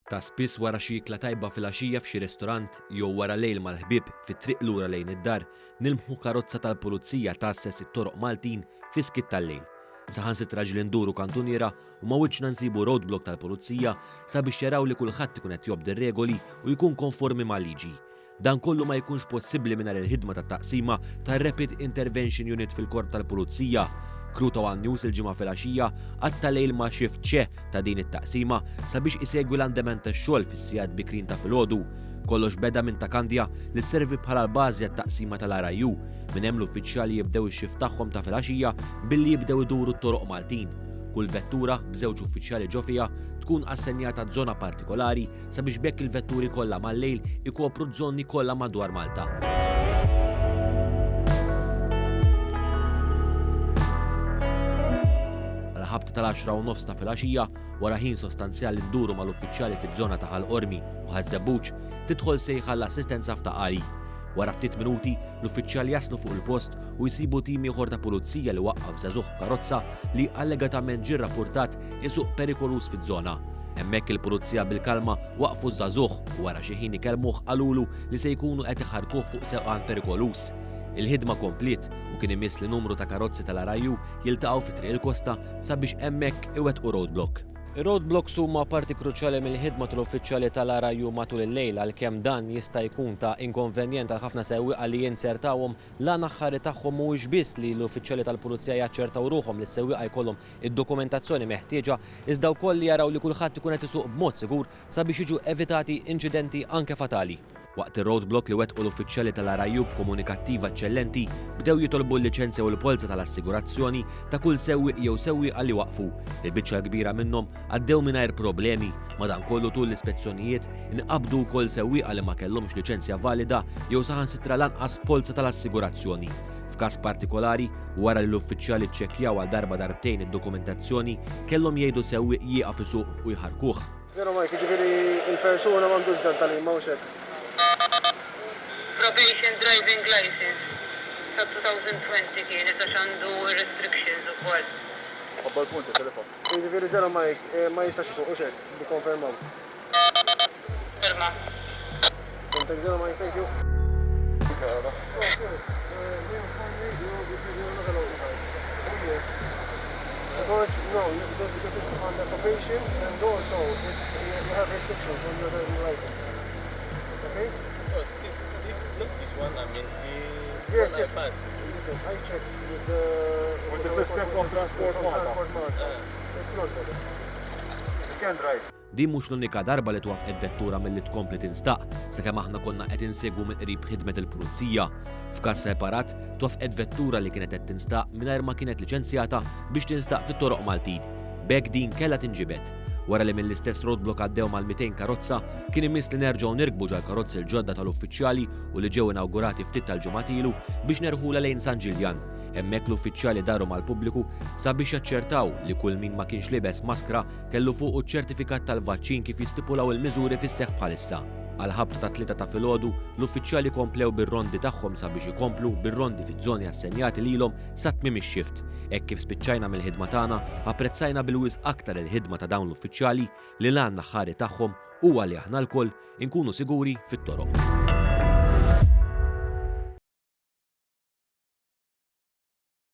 Ta' spiss wara xi ikla tajba fil-għaxija f'xi ristorant jew wara lejl mal-ħbieb fit-triq lura lejn id-dar nilmħu karozza tal-pulizija tassess it-toroq Maltin fi skitt tal-lejl. Saħansitra ġieli nduru kantuniera u ma wiċċna nsibu roadblock tal-pulizija sabiex jaraw li kulħadd ikun qed jobdi r-regoli u jkun konformi mal-liġi. Dan kollu ma jkunx possibbli mingħajr il-ħidma tat-taqsima tar-Rapid Intervention Unit fil-Korp tal-Pulizija. Crew ta' One News il-ġimgħa fil-għaxija għatta lejl ma' xift ċe ta' din it-taqsima sabiex isegwi l-andament tax-xogħol fis-sigħat bikrin ta' filgħodu. Kollox beda minn ta' Kandja li sservi bħala l-bażi għat-taqsima tal-RIU minn hemm l-uffiċjali jibdew ix-xift tagħhom ta' filgħaxija billi jibdew iduru t-toroq Maltin. Kull vettura b'żewġ uffiċjali ġo fiha tkun assenjata żona partikolari sabiex bekk il-vetturi kollha mal-lejl ikopru żoni kollha madwar Malta. Ħabta tal-10:30 ta' filgħaxija wara ħin sostanzjali nduru mal-uffiċjali fiż-żona ta' Ħal-Qormi u Ħażebbuġ tidħol sejħa l-assistenza f'Taqali. Wara ftit minuti l-uffiċjali jaslu fuq il-post u jsibu tim ieħor ta' pulizija li waqqaf żagħżugħ b'karozza li allegatament ġie rrappurtat isuq perikolus fiż-żona. Hemmhekk il-pulizija bil-kalma waqfu żagħżugħ u wara xi ħin ikellmuh qalulu li se jkunu qed iħarkuh fuq sewqan perikolus. Il-ħidma komplet u kien imiss li numru ta' karozzi tal-RIU jiltaqgħu fi triq il-kosta sabiex hemmhekk iwettqu roadblock. Ir-roadblocks huma parti kruċjali mill-ħidma tal-uffiċjali tal-RIU matul il-lejl għalkemm dan jista' jkun ta' inkonvenjent għal ħafna sewwieqa li jinsertawhom l-għan aħħari tagħhom mhuwiex biss li l-uffiċjali tal-pulizija jaċċertaw ruħhom li s-sewwieqa jkollhom id-dokumentazzjoni meħtieġa iżda wkoll li jaraw li kulħadd ikun qed isuq b'mod sigur sabiex jiġu evitati inċidenti anke fatali. Waqt ir-roadblock li wettqu l-uffiċjali tal-RIU b'komunikattiva eċċellenti bdew jitolbu l-liċenzja u l-polza tal-assigurazzjoni ta' kull sewwieq jew sewwieqa li waqfu. Il-biċċa kbira minnhom għaddew mingħajr problemi, madankollu tul l-ispezzjonijiet inqabdu wkoll sewwieqa li ma kellhomx liċenzja valida jew saħansitra lanqas polza tal-assigurazzjoni. F'każ partikolari, wara li l-uffiċjali ċċekkjaw għal darba darbtejn id-dokumentazzjoni kellhom jgħidu sewwieq jieqaf isuq u jħarkuh. Veru Mike, jiġifieri il-persuna m'għandux dan tal-imma u xek. Probation driving license ta' 2020 kienet għax għandu restrictions ukoll. Qabbal punti telefon. Jiġifieri ġara Mike ma jistax isuq u xek, bikkonfermaw. Ferma. Kontek ġara Mike, thank you. Because it's under probation and also you have restrictions on your driving license. Okay? Not this one, I mean the Yes, one yes. I passed. Listen, I checked with the system from Transport Malta. It's not for them. You can drive. Din mhux l-unika darba li twaffqet vettura milli tkompli tinstaq sakemm aħna konna qed insegwu minn qrib ħidmet il-pulizija. F'każ separat twaffqet vettura li kienet qed tinstaq mingħajr ma kienet liċenzjata biex tinstaq fit-toroq Maltin. B'hekk din kellha tinġibed. Wara li mill-istess roadblock għaddew mal-200 karozza, kien imiss li nerġgħu nirkbu ġal-karozzi l-ġodda tal-uffiċjali u li ġew inawgurati ftit tal-ġimgħatilu biex nerħula lejn San Ġiljan. Hemmhekk l-uffiċjali daru mal-pubbliku sabiex jaċċertaw li kull min ma kienx libes maskra kellu fuq ċ-ċertifikat tal-vaċċin kif jistipulaw il-miżuri fis-seħħ bħalissa. Għal ħabta ta' 3 ta' filgħodu, l-uffiċjali komplew bir-rondi tagħhom sabiex ikomplu bir-rondi fiż-żoni assenjati lilhom sa tmiem ix-xift. Hekk kif spiċċajna mill-ħidma tagħna, apprezzajna bil-wisq aktar il-ħidma ta' dawn l-uffiċjali li l-għan aħħari tagħhom huwa li aħna lkoll inkunu siguri fit-toroq.